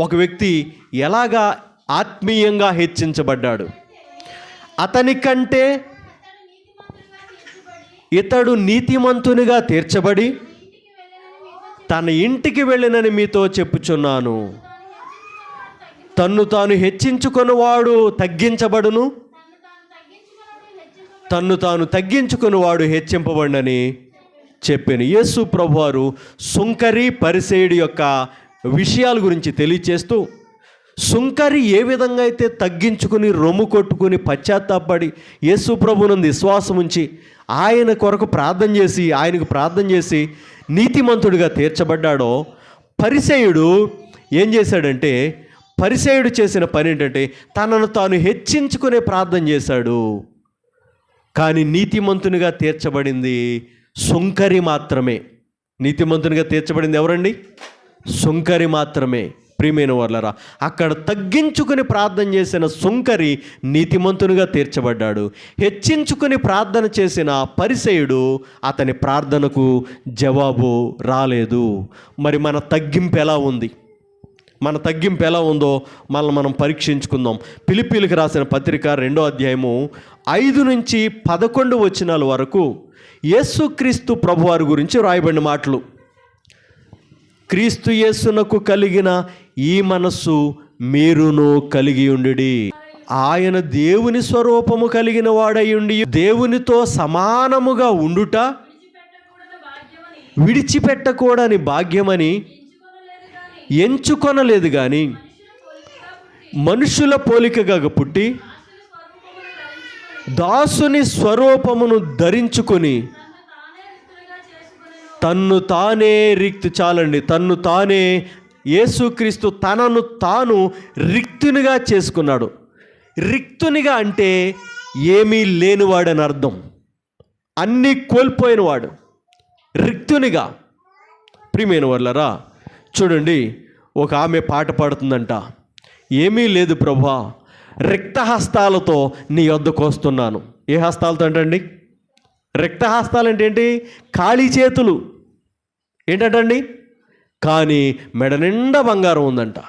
ఒక వ్యక్తి ఎలాగా ఆత్మీయంగా హెచ్చించబడ్డాడు. అతని కంటే ఇతడు నీతిమంతునిగా తీర్చబడి తన ఇంటికి వెళ్ళినని మీతో చెప్పుచున్నాను. తన్ను తాను హెచ్చించుకొనివాడు తగ్గించబడును, తన్ను తాను తగ్గించుకునివాడు హెచ్చింపబడని చెప్పాను. యేసు ప్రభువారు సుంకరి పరిసయ్యుడి యొక్క విషయాల గురించి తెలియచేస్తూ, సుంకరి ఏ విధంగా అయితే తగ్గించుకుని రొమ్ము కొట్టుకుని పశ్చాత్తాపడి యేసు ప్రభువునందు విశ్వాసం ఉంచి ఆయన కొరకు ఆయనకు ప్రార్థన చేసి నీతిమంతుడిగా తీర్చబడ్డాడో, పరిసయ్యుడు ఏం చేశాడంటే, పరిసయ్యుడు చేసిన పని ఏంటంటే తనను తాను హెచ్చించుకునే ప్రార్థన చేశాడు. కానీ నీతిమంతునిగా తీర్చబడింది సుంకరి మాత్రమే. నీతిమంతునిగా తీర్చబడింది ఎవరండి? సుంకరి మాత్రమే. ప్రియమైన వాళ్ళరా, అక్కడ తగ్గించుకుని ప్రార్థన చేసిన సుంకరి నీతిమంతునిగా తీర్చబడ్డాడు. హెచ్చించుకుని ప్రార్థన చేసిన పరిసయ్యుడు అతని ప్రార్థనకు జవాబు రాలేదు. మరి మన తగ్గింపు ఎలా ఉంది? మన తగ్గింపు ఎలా ఉందో మనం పరీక్షించుకుందాం. ఫిలిప్పీయులకు రాసిన పత్రిక 2వ అధ్యాయము 5 నుంచి 11 వచనాల వరకు యేసుక్రీస్తు ప్రభువారి గురించి రాయబడిన మాటలు. క్రీస్తు యేసునకు కలిగిన ఈ మనస్సు మీరును కలిగి ఉండుడి. ఆయన దేవుని స్వరూపము కలిగిన వాడై ఉండి దేవునితో సమానముగా ఉండుట విడిచిపెట్టకూడని భాగ్యమని ఎంచుకొనలేదు కానీ మనుషుల పోలికగా పుట్టి దాసుని స్వరూపమును ధరించుకొని తన్ను తానే తన్ను తానే యేసుక్రీస్తు తనను తాను రిక్తునిగా చేసుకున్నాడు. రిక్తునిగా అంటే ఏమీ లేనివాడని అర్థం. అన్నీ కోల్పోయినవాడు రిక్తునిగా. ప్రియమైన వాళ్ళరా, చూడండి, ఒక ఆమె పాట పాడుతుందంట, ఏమీ లేదు ప్రభువా, రిక్త హస్తాలతో నీ వద్దకు వస్తున్నాను. ఏ హస్తాలతో అంటండి? రిక్త హస్తాలు అంటే ఏంటి? ఖాళీ చేతులు ఏంటంటండి? కానీ మెడ నిండా బంగారం ఉందంట.